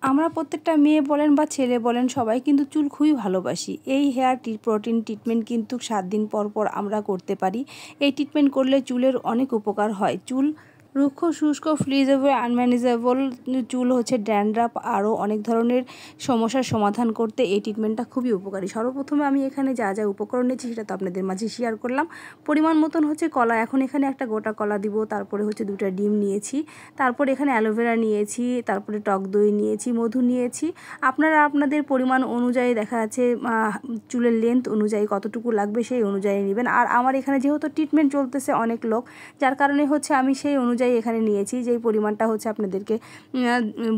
আমরা প্রত্যেকটা মেয়ে বলেন বা ছেলে বলেন সবাই কিন্তু চুল খুবই ভালোবাসি। এই হেয়ার প্রোটিন ট্রিটমেন্ট কিন্তু 7 দিন পর পর আমরা করতে পারি। এই ট্রিটমেন্ট করলে চুলের অনেক উপকার হয়। চুল রুক্ষ, শুষ্ক, ফ্রিজেবল, আনম্যানেজেবল চুল হচ্ছে ড্যান্ড্রাফ আরও অনেক ধরনের সমস্যার সমাধান করতে এই ট্রিটমেন্টটা খুবই উপকারী। সর্বপ্রথমে আমি এখানে যা যা উপকরণ নিয়েছি সেটা তো আপনাদের মাঝে শেয়ার করলাম। পরিমাণ মতন হচ্ছে কলা, এখন এখানে একটা গোটা কলা দিব, তারপরে হচ্ছে 2টা ডিম নিয়েছি, তারপরে এখানে অ্যালোভেরা নিয়েছি, তারপরে টক দই নিয়েছি, মধু নিয়েছি। আপনারা আপনাদের পরিমাণ অনুযায়ী দেখা যাচ্ছে চুলের লেন্থ অনুযায়ী কতটুকু লাগবে সেই অনুযায়ী নেবেন। আর আমার এখানে যেহেতু ট্রিটমেন্ট চলতেছে অনেক লোক, যার কারণে হচ্ছে আমি সেই অনুযায়ী এখানে নিয়েছি। যেই পরিমাণটা হচ্ছে আপনাদেরকে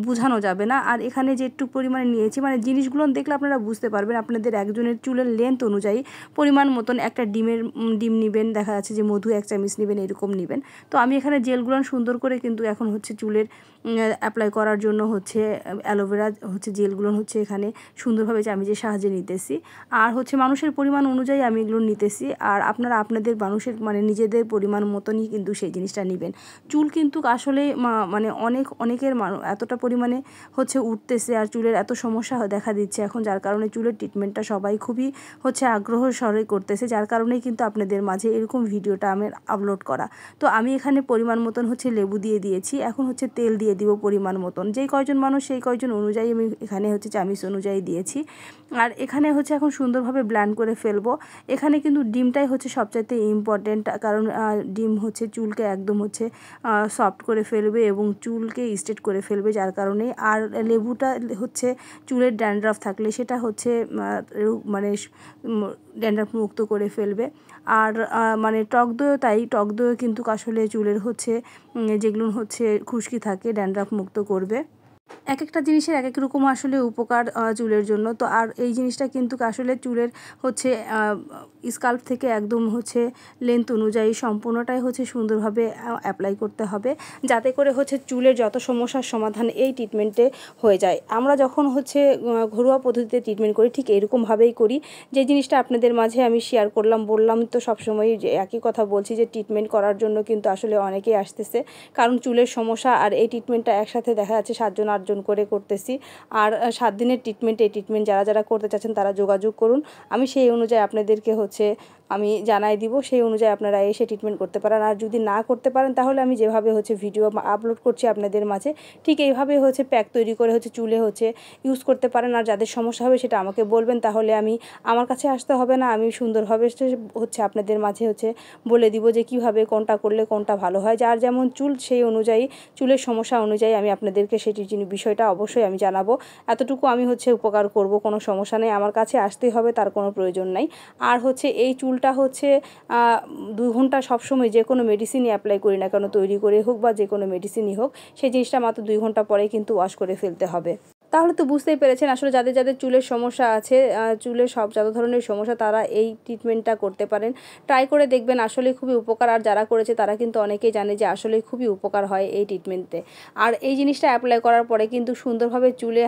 বোঝানো যাবে না। আর এখানে যেটুকু পরিমাণে নিয়েছি মানে জিনিসগুলো দেখলে আপনারা বুঝতে পারবেন আপনাদের একজনের চুলের লেন্থ অনুযায়ী পরিমাণ মতন একটা ডিম নেবেন, দেখা যাচ্ছে যে মধু 1 চামচ নেবেন, এরকম নেবেন। তো আমি এখানে জেলগুলো সুন্দর করে কিন্তু এখন হচ্ছে চুলের অ্যাপ্লাই করার জন্য হচ্ছে অ্যালোভেরা হচ্ছে জেলগুলো হচ্ছে এখানে সুন্দরভাবে চামিচের সাহায্যে নিতেছি। আর হচ্ছে মানুষের পরিমাণ অনুযায়ী আমি এগুলো নিতেছি। আর আপনারা আপনাদের মানুষের মানে নিজেদের পরিমাণ মতনই কিন্তু সেই জিনিসটা নেবেন। চুল কিন্তু আসলে মানে অনেকের এতটা পরিমাণে হচ্ছে উঠতেছে আর চুলের এত সমস্যা দেখা দিচ্ছে এখন, যার কারণে চুলের ট্রিটমেন্টটা সবাই খুবই হচ্ছে আগ্রহ সরে করতেছে, যার কারণেই কিন্তু আপনাদের মাঝে এরকম ভিডিওটা আমি আপলোড করা। তো আমি এখানে পরিমাণ মতন হচ্ছে লেবু দিয়ে দিয়েছি, এখন হচ্ছে তেল দিয়ে দিব পরিমাণ মতন। যেই কয়জন মানুষ সেই কয়জন অনুযায়ী আমি এখানে হচ্ছে চামিচ অনুযায়ী দিয়েছি। আর এখানে হচ্ছে এখন সুন্দরভাবে ব্লেন্ড করে ফেলবো। এখানে কিন্তু ডিমটাই হচ্ছে সবচাইতে ইম্পর্টেন্ট, কারণ ডিম হচ্ছে চুলকে একদম হচ্ছে সফট করে ফেলবে এবং চুলকে স্ট্রেট করে ফেলবে, যার কারণে। আর লেবুটা হচ্ছে চুলের ড্যান্ড্রাফ থাকলে সেটা হচ্ছে মানে ড্যান্ড্রাফ মুক্ত করে ফেলবে। আর মানে টক দইও তাই, টক দইও কিন্তু আসলে চুলের হচ্ছে যেগুলো হচ্ছে খুশকি থাকে ড্যান্ড্রাফ মুক্ত করবে। এক একটা জিনিসের এক এক রকম আসলে উপকার চুলের জন্য। তো আর এই জিনিসটা কিন্তু আসলে চুলের হচ্ছে স্কাল্প থেকে একদম হচ্ছে লেন্থ অনুযায়ী সম্পূর্ণটাই হচ্ছে সুন্দরভাবে অ্যাপ্লাই করতে হবে, যাতে করে হচ্ছে চুলের যত সমস্যার সমাধান এই ট্রিটমেন্টে হয়ে যায়। আমরা যখন হচ্ছে ঘরোয়া পদ্ধতিতে ট্রিটমেন্ট করি ঠিক এরকমভাবেই করি। যে জিনিসটা আপনাদের মাঝে আমি শেয়ার বললাম তো সবসময় যে একই কথা বলছি যে ট্রিটমেন্ট করার জন্য কিন্তু আসলে অনেকেই আসতেছে, কারণ চুলের সমস্যা। আর এই ট্রিটমেন্টটা একসাথে দেখা যাচ্ছে 7-8 জন করে করতেছি। আর 7 দিনের ট্রিটমেন্ট, এই ট্রিটমেন্ট যারা করতে চাচ্ছেন তারা যোগাযোগ করুন। আমি সেই অনুযায়ী আপনাদেরকে হচ্ছে আমি জানাই দিব, সেই অনুযায়ী আপনারা এসে ট্রিটমেন্ট করতে পারেন। আর যদি না করতে পারেন তাহলে আমি যেভাবে হচ্ছে ভিডিও আপলোড করছি আপনাদের মাঝে ঠিক এইভাবে হচ্ছে প্যাক তৈরি করে হচ্ছে চুলে হচ্ছে ইউজ করতে পারেন। আর যাদের সমস্যা হবে সেটা আমাকে বলবেন, তাহলে আমি আমার কাছে আসতে হবে না, আমি সুন্দরভাবে হচ্ছে আপনাদের মাঝে হচ্ছে বলে দিব যে কীভাবে কোনটা করলে কোনটা ভালো হয়। যার যেমন চুল সেই অনুযায়ী চুলের সমস্যা অনুযায়ী আমি আপনাদেরকে সেটির বিষয়টা অবশ্যই আমি জানাবো। এতটুকু আমি হচ্ছে উপকার করব, কোনো সমস্যা নেই, আমার কাছে আসতেই হবে তার কোনো প্রয়োজন নাই। আর হচ্ছে এই চুলটা হচ্ছে 2 ঘন্টা সবসময় যে কোনো মেডিসিনই অ্যাপ্লাই করি না কেন, তৈরি করে হোক বা যে কোনো মেডিসিনই হোক, সেই জিনিসটা মাত্র 2 ঘন্টা পরেই কিন্তু ওয়াশ করে ফেলতে হবে। তাহলে তো বুঝতেই পেরেছেন আসলে যাদের চুলের সমস্যা আছে, চুলের যত ধরনের সমস্যা তারা এই ট্রিটমেন্টটা করতে পারেন। ট্রাই করে দেখবেন, আসলে খুবই উপকার। আর যারা করেছে তারা কিন্তু অনেকেই জানে যে আসলে খুবই উপকার হয় এই ট্রিটমেন্টে। আর এই জিনিসটা অ্যাপ্লাই করার পরে কিন্তু সুন্দরভাবে চুলে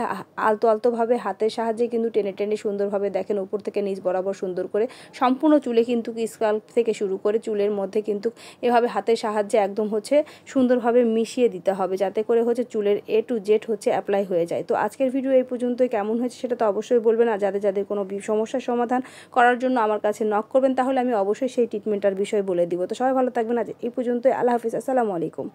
আলতোভাবে হাতের সাহায্যে কিন্তু টেনে সুন্দরভাবে দেখেন উপর থেকে নিচ বরাবর সুন্দর করে সম্পূর্ণ চুলে কিন্তু স্কাল্প থেকে শুরু করে চুলের মধ্যে কিন্তু এভাবে হাতের সাহায্যে একদম হচ্ছে সুন্দরভাবে মিশিয়ে দিতে হবে, যাতে করে হচ্ছে চুলের A to Z হচ্ছে অ্যাপ্লাই হয়ে যায়। তো আজকের ভিডিও এই পর্যন্তই, কেমন হয়েছে সেটা তো অবশ্যই বলবেন। আর যাদের কোনো সমস্যার সমাধান করার জন্য আমার কাছে নক করবেন, তাহলে আমি অবশ্যই সেই ট্রিটমেন্টটার বিষয় বলে দিব। তো সবাই ভালো থাকবেন, আজ এই পর্যন্তই। আল্লাহ হাফিজ, আসসালামু আলাইকুম।